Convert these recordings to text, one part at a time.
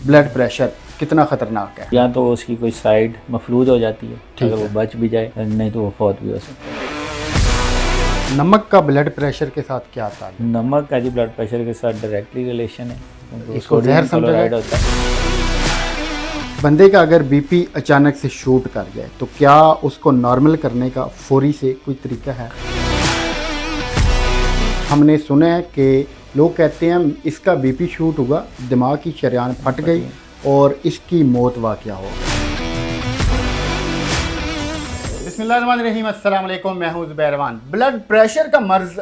Blood pressure कितना ख़तरनाक है? या तो उसकी कोई साइड मफलूज हो जाती है, अगर वो बच भी जाए, नहीं तो वो फौत भी हो सकता है। नमक का ब्लड प्रेशर के साथ क्या ताल्लुक? नमक का जी ब्लड प्रेशर के साथ डायरेक्टली रिलेशन है, इसको जहर समझा जाए? क्लोराइड होता है। बंदे का अगर बीपी अचानक से शूट कर जाए तो क्या उसको नॉर्मल करने का फौरी से कोई तरीका है? हमने सुना है कि लोग कहते हैं इसका बीपी शूट हुआ, दिमाग की शरेआन फट गई और इसकी मौत वाक़या हो। बिस्मिल्लाहिर्रहमानिर्रहीम, अस्सलाम वालेकुम, मैं हूं ज़ुबैर रहमान। ब्लड प्रेशर का मर्ज़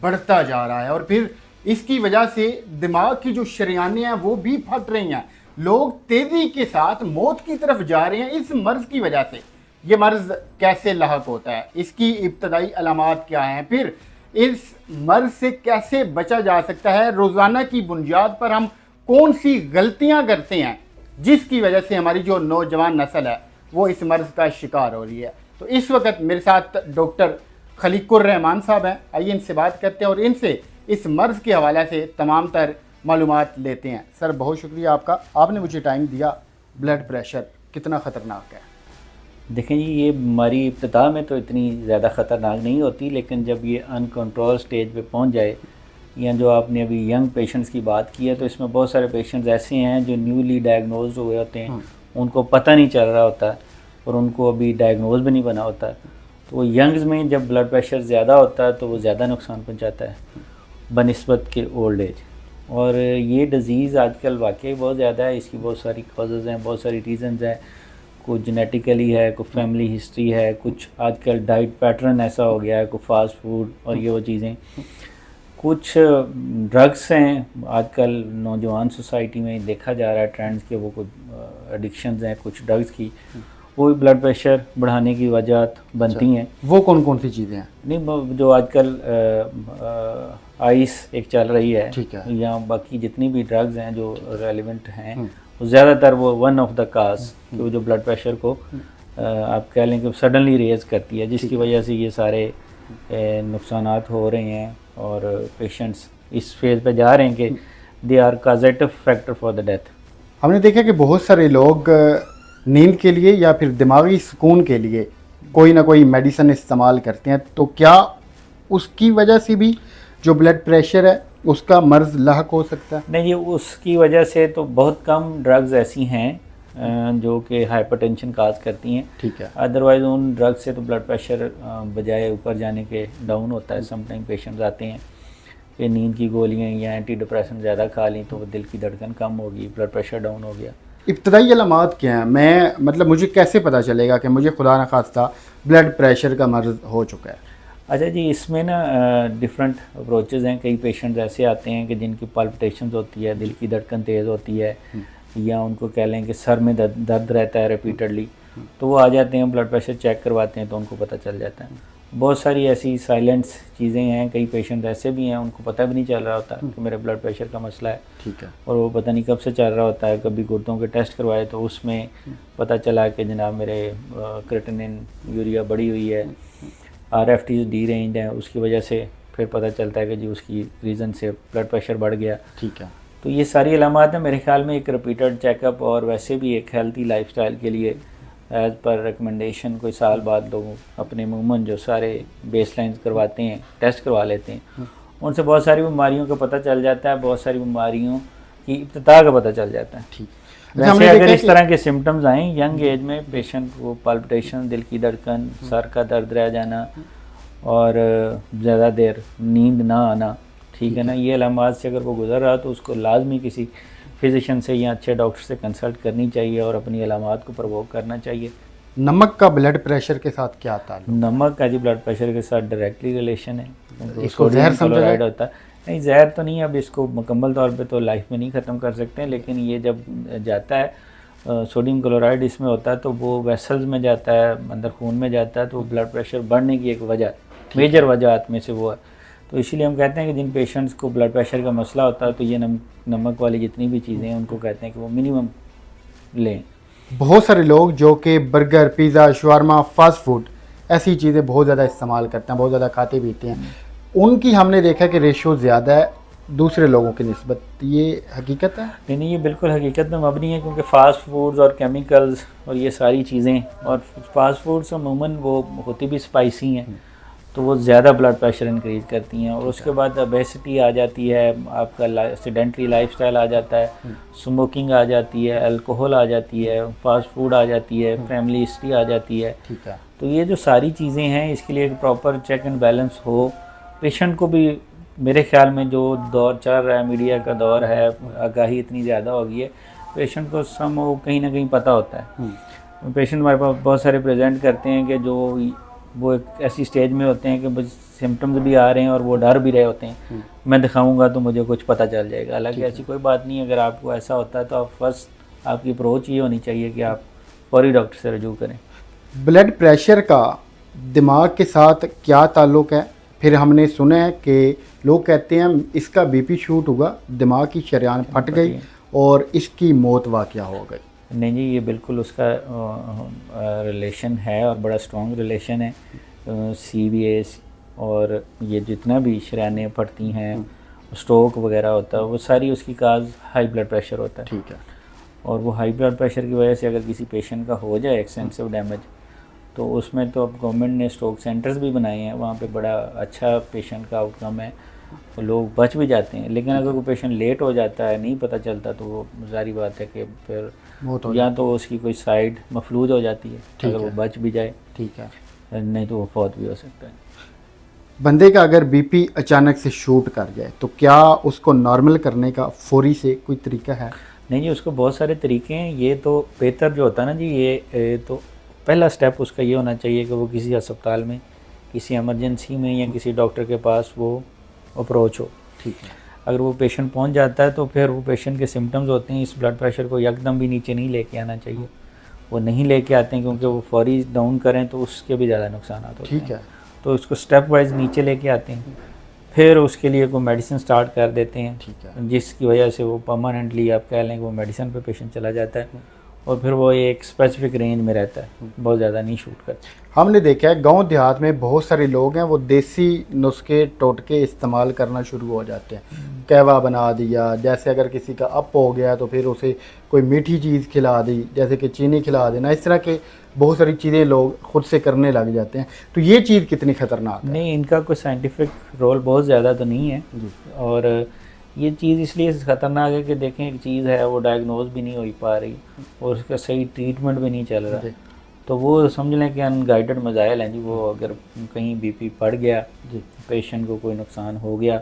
बढ़ता जा रहा है और फिर इसकी वजह से दिमाग की जो शरेआनें हैं वो भी फट रही हैं। लोग तेज़ी के साथ मौत की तरफ जा रहे हैं इस मर्ज़ की वजह से। ये मर्ज़ कैसे लाहक होता है, इसकी इब्तदाई अलामात क्या हैं, फिर इस मर्ज़ से कैसे बचा जा सकता है, रोज़ाना की बुनियाद पर हम कौन सी गलतियां करते हैं जिसकी वजह से हमारी जो नौजवान नस्ल है वो इस मर्ज़ का शिकार हो रही है। तो इस वक्त मेरे साथ डॉक्टर खलीकुर रहमान साहब हैं। आइए इनसे बात करते हैं और इनसे इस मर्ज़ के हवाले से तमाम तर मालूमात लेते हैं। सर, बहुत शुक्रिया आपका, आपने मुझे टाइम दिया। ब्लड प्रेशर कितना ख़तरनाक है? देखें जी, ये बीमारी इब्तिदा में तो इतनी ज़्यादा ख़तरनाक नहीं होती, लेकिन जब ये अनकंट्रोल स्टेज पे पहुंच जाए, या जो आपने अभी यंग पेशेंट्स की बात की है, तो इसमें बहुत सारे पेशेंट्स ऐसे हैं जो न्यूली डायग्नोज हुए होते हैं, उनको पता नहीं चल रहा होता और उनको अभी डायग्नोज भी नहीं बना होता। तो वो यंग्स में जब ब्लड प्रेशर ज़्यादा होता है तो वो ज़्यादा नुकसान पहुँचाता है बनिस्बत के ओल्ड एज। और ये डिज़ीज़ आजकल वाकई बहुत ज़्यादा है, इसकी बहुत सारी कॉजेज़ हैं, बहुत सारी रीज़न्स हैं। कुछ जेनेटिकली है, कुछ फैमिली हिस्ट्री है, कुछ आजकल डाइट पैटर्न ऐसा हो गया है, कुछ फास्ट फूड और ये वो चीज़ें, कुछ ड्रग्स हैं। आजकल नौजवान सोसाइटी में देखा जा रहा है ट्रेंड्स के, वो कुछ एडिक्शंस हैं कुछ ड्रग्स की, वो भी ब्लड प्रेशर बढ़ाने की वजह बनती हैं। वो कौन कौन सी चीज़ें हैं? नहीं, जो आजकल आइस एक चल रही है, ठीक है, या बाकी जितनी भी ड्रग्स हैं जो रेलिवेंट हैं, ज़्यादातर वो वन ऑफ द काज कि जो ब्लड प्रेशर को आप कह लें कि सडनली रेज करती है, जिसकी वजह से ये सारे नुकसानात हो रहे हैं और पेशेंट्स इस फेज़ पे जा रहे हैं कि they are causative factor for the death. हमने देखा कि बहुत सारे लोग नींद के लिए या फिर दिमागी सुकून के लिए कोई ना कोई मेडिसिन इस्तेमाल करते हैं, तो क्या उसकी वजह से भी जो ब्लड प्रेशर है उसका मर्ज़ लाहक हो सकता है? नहीं, ये उसकी वजह से तो बहुत कम ड्रग्स ऐसी हैं जो कि हाइपरटेंशन काज करती हैं। ठीक है, अदरवाइज़ उन ड्रग से तो ब्लड प्रेशर बजाय ऊपर जाने के डाउन होता है। समटाइम पेशेंट्स आते हैं कि नींद की गोलियां या एंटी डिप्रेशन ज़्यादा खा ली तो दिल की धड़कन कम होगी, ब्लड प्रेशर डाउन हो गया। इब्तदाई अलामात क्या हैं? मतलब मुझे कैसे पता चलेगा कि मुझे खुदा न खास्ता ब्लड प्रेशर का मर्ज़ हो चुका है? अच्छा जी, इसमें ना डिफरेंट अप्रोचेज़ हैं। कई पेशेंट्स ऐसे आते हैं कि जिनकी पल्पिटेशंस होती है, दिल की धड़कन तेज़ होती है, या उनको कह लें कि सर में दर्द रहता है रिपीटेडली, तो वो आ जाते हैं, ब्लड प्रेशर चेक करवाते हैं तो उनको पता चल जाता है। बहुत सारी ऐसी साइलेंट चीज़ें हैं, कई पेशेंट ऐसे भी हैं उनको पता भी नहीं चल रहा होता कि मेरे ब्लड प्रेशर का मसला है। ठीक है, और वो पता नहीं कब से चल रहा होता है। कभी गुर्दों के टेस्ट करवाए तो उसमें पता चला कि जनाब मेरे क्रिएटिनिन यूरिया बढ़ी हुई है, RFTs डी रेंज है, उसकी वजह से फिर पता चलता है कि जी उसकी रीज़न से ब्लड प्रेशर बढ़ गया। ठीक है, तो ये सारी अलामात हैं। मेरे ख्याल में एक रिपीटेड चेकअप और वैसे भी एक हेल्थी लाइफस्टाइल के लिए एज़ पर रिकमेंडेशन कोई साल बाद लोग अपने अमूमन जो सारे बेसलाइंस करवाते हैं, टेस्ट करवा लेते हैं, उनसे बहुत सारी बीमारियों का पता चल जाता है, बहुत सारी बीमारियों की इब्तिदा का पता चल जाता है। ठीक। वैसे अगर इस तरह के सिम्टम्स आएँ यंग एज में, पेशेंट को पल्पिटेशन, दिल की धड़कन, सर का दर्द रह जाना और ज़्यादा देर नींद ना आना, ठीक है ना, ये अलामात से अगर वो गुजर रहा तो उसको लाजमी किसी फिजिशियन से या अच्छे डॉक्टर से कंसल्ट करनी चाहिए और अपनी अलामात को प्रवोक करना चाहिए। नमक का ब्लड प्रेशर के साथ क्या ताल्लुक? नमक का जी ब्लड प्रेशर के साथ डायरेक्टली रिलेशन है। इसको जहर समझा जाए? होता है? नहीं, जहर तो नहीं। अब इसको मुकम्मल तौर पे तो लाइफ में नहीं ख़त्म कर सकते हैं, लेकिन ये जब जाता है सोडियम क्लोराइड इसमें होता है तो वो वेसल्स में जाता है, अंदर खून में जाता है, तो ब्लड प्रेशर बढ़ने की एक वजह, मेजर वजह में से वो है। तो इसीलिए हम कहते हैं कि जिन पेशेंट्स को ब्लड प्रेशर का मसला होता है तो ये नमक वाली जितनी भी चीज़ें हैं उनको कहते हैं कि वो मिनिमम लें। बहुत सारे लोग जो कि burger, pizza, shawarma, fast food ऐसी चीज़ें बहुत ज़्यादा इस्तेमाल करते हैं, बहुत ज़्यादा खाते पीते हैं, उनकी हमने देखा कि रेशो ज़्यादा है दूसरे लोगों की निस्बत, ये हकीकत है? नहीं, ये बिल्कुल हकीकत में मबनी है, क्योंकि फ़ास्ट फूड्स और केमिकल्स और ये सारी चीज़ें, और फास्ट फूड्स अमूमन वो होती भी स्पाइसी हैं, तो वो ज़्यादा ब्लड प्रेशर इंक्रीज़ करती हैं, और उसके बाद ओबेसिटी आ जाती है, आपका सेडेंटरी लाइफस्टाइल आ जाता है, स्मोकिंग आ जाती है, अल्कोहल आ जाती है, फास्ट फूड आ जाती है, फैमिली हिस्ट्री आ जाती है। ठीक है। तो ये जो सारी चीज़ें हैं, इसके लिए एक प्रॉपर चेक एंड बैलेंस हो। पेशेंट को भी मेरे ख्याल में जो दौर चल रहा है, मीडिया का दौर है, आगाही इतनी ज़्यादा हो गई है, पेशेंट को वो कहीं ना कहीं पता होता है। पेशेंट हमारे पास बहुत सारे प्रेजेंट करते हैं कि जो वो एक ऐसी स्टेज में होते हैं कि बस सिम्टम्स भी आ रहे हैं और वो डर भी रहे होते हैं, मैं दिखाऊंगा तो मुझे कुछ पता चल जाएगा। हालांकि ऐसी कोई बात नहीं है। अगर आपको ऐसा होता है तो आप फर्स्ट आपकी अप्रोच ये होनी चाहिए कि आप फौरी डॉक्टर से रजू करें। ब्लड प्रेशर का दिमाग के साथ क्या ताल्लुक़ है? फिर हमने सुना है कि लोग कहते हैं इसका बीपी शूट हुआ, दिमाग की शरेयान फट गई और इसकी मौत वाक़या हो गई। नहीं जी, ये बिल्कुल उसका रिलेशन है और बड़ा स्ट्रॉन्ग रिलेशन है। CVS और ये जितना भी शरेयानें फटती हैं, स्ट्रोक वगैरह होता है, वो सारी उसकी काज हाई ब्लड प्रेशर होता है। ठीक है। और वो हाई ब्लड प्रेशर की वजह से अगर किसी पेशेंट का हो जाए एक्सटेंसिव डैमेज, तो उसमें तो अब गवर्नमेंट ने स्ट्रोक सेंटर्स भी बनाए हैं, वहाँ पे बड़ा अच्छा पेशेंट का आउटकम है, तो लोग बच भी जाते हैं। लेकिन अगर कोई पेशेंट लेट हो जाता है, नहीं पता चलता, तो वो जारी बात है कि फिर या तो उसकी कोई साइड मफलूज हो जाती है, अगर वो बच भी जाए, ठीक है, नहीं तो वो फौत भी हो सकता है। बंदे का अगर बीपी अचानक से शूट कर जाए तो क्या उसको नॉर्मल करने का फौरी से कोई तरीका है? नहीं जी, उसको बहुत सारे तरीके हैं। ये तो बेहतर जो होता है ना जी, ये तो पहला स्टेप उसका ये होना चाहिए कि वो किसी अस्पताल में, किसी एमरजेंसी में या किसी डॉक्टर के पास वो अप्रोच हो। ठीक है। अगर वो पेशेंट पहुंच जाता है तो फिर वो पेशेंट के सिम्टम्स होते हैं, इस ब्लड प्रेशर को यकदम भी नीचे नहीं लेके आना चाहिए। वो नहीं लेके आते हैं क्योंकि वो फौरी डाउन करें तो उसके भी ज़्यादा नुकसान होते हैं। ठीक है। तो उसको स्टेप वाइज नीचे लेके आते हैं, फिर उसके लिए कोई मेडिसिन स्टार्ट कर देते हैं। ठीक है। जिसकी वजह से वो परमानेंटली आप कह लें कि वो मेडिसिन पे पेशेंट चला जाता है और फिर वो एक स्पेसिफिक रेंज में रहता है, बहुत ज़्यादा नहीं शूट करता। हमने देखा है गांव देहात में बहुत सारे लोग हैं वो देसी नुस्खे टोटके इस्तेमाल करना शुरू हो जाते हैं। कहवा बना दिया, जैसे अगर किसी का अप हो गया तो फिर उसे कोई मीठी चीज़ खिला दी, जैसे कि चीनी खिला देना, इस तरह के बहुत सारी चीज़ें लोग खुद से करने लग जाते हैं। तो ये चीज़ कितनी ख़तरनाक है? नहीं, इनका कोई साइंटिफिक रोल बहुत ज़्यादा तो नहीं है। और ये चीज़ इसलिए ख़तरनाक है कि देखें, एक चीज़ है वो डायग्नोज भी नहीं हो पा रही और उसका सही ट्रीटमेंट भी नहीं चल रहा, तो वो समझ लें कि अनगाइडेड मज़ाइल हैं जी। वो अगर कहीं बीपी बढ़ गया, पेशेंट को कोई नुकसान हो गया,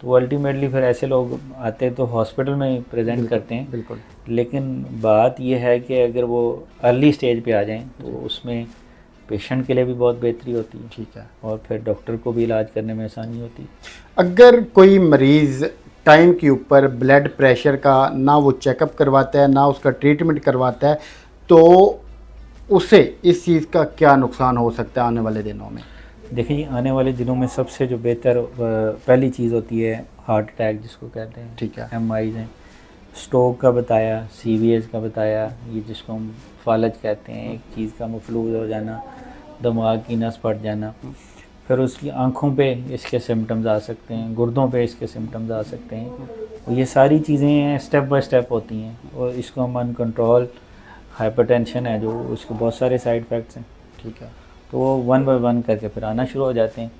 तो अल्टीमेटली फिर ऐसे लोग आते तो हॉस्पिटल में प्रेजेंट करते हैं। बिल्कुल। लेकिन बात यह है कि अगर वो अर्ली स्टेज पे आ जाएं तो उसमें पेशेंट के लिए भी बहुत बेहतरी होती है। ठीक है। और फिर डॉक्टर को भी इलाज करने में आसानी होती है। अगर कोई मरीज़ टाइम के ऊपर ब्लड प्रेशर का ना वो चेकअप करवाता है ना उसका ट्रीटमेंट करवाता है, तो उसे इस चीज़ का क्या नुकसान हो सकता है आने वाले दिनों में? देखिए, आने वाले दिनों में सबसे जो बेहतर पहली चीज़ होती है हार्ट अटैक जिसको कहते हैं। ठीक है। MIs हैं, स्ट्रोक का बताया, CVS का बताया, ये जिसको हम फालज कहते हैं, एक चीज़ का मफलूज हो जाना, दिमाग की नस फट जाना। फिर उसकी आँखों पे इसके सिम्टम्स आ सकते हैं, गुर्दों पे इसके सिम्टम्स आ सकते हैं। और ये सारी चीज़ें स्टेप बाय स्टेप होती हैं और इसको हम अनकंट्रोल हाइपरटेंशन है जो, उसके बहुत सारे साइड इफ़ेक्ट्स हैं। ठीक है। तो वो 1 बाय 1 करके फिर आना शुरू हो जाते हैं।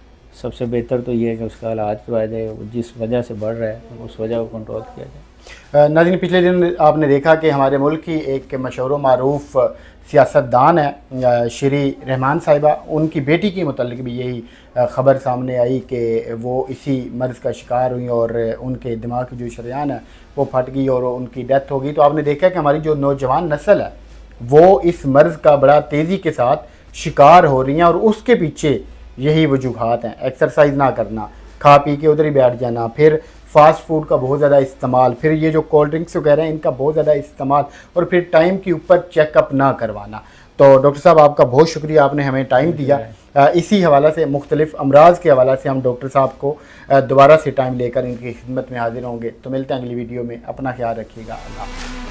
सबसे बेहतर तो ये है कि उसका इलाज करवाया जाए, जिस वजह से बढ़ रहा है उस वजह को कंट्रोल किया जाए। नाज़रीन, पिछले दिन आपने देखा कि हमारे मुल्क की एक मशहूर व मारूफ सियासतदान है श्री रहमान साहिबा, उनकी बेटी के मुतल्लिक भी यही ख़बर सामने आई कि वो इसी मर्ज़ का शिकार हुई और उनके दिमाग की जो शरेयान है वो फट गई और उनकी डेथ हो गई। तो आपने देखा कि हमारी जो नौजवान नस्ल है वो इस मर्ज़ का बड़ा तेज़ी के साथ शिकार हो रही हैं और उसके पीछे यही वजूहात हैं। एक्सरसाइज ना करना, खा पी के उधर ही बैठ जाना, फिर फास्ट फूड का बहुत ज़्यादा इस्तेमाल, फिर ये जो कोल्ड ड्रिंक्स वगैरह हैं इनका बहुत ज़्यादा इस्तेमाल, और फिर टाइम के ऊपर चेकअप ना करवाना। तो डॉक्टर साहब, आपका बहुत शुक्रिया, आपने हमें टाइम दिया। इसी हवाला से मुख्तलिफ अमराज के हवाला से हम डॉक्टर साहब को दोबारा से टाइम लेकर इनकी खिदमत में हाजिर होंगे। तो मिलते हैं अगली वीडियो में, अपना ख्याल रखिएगा। अल्लाह।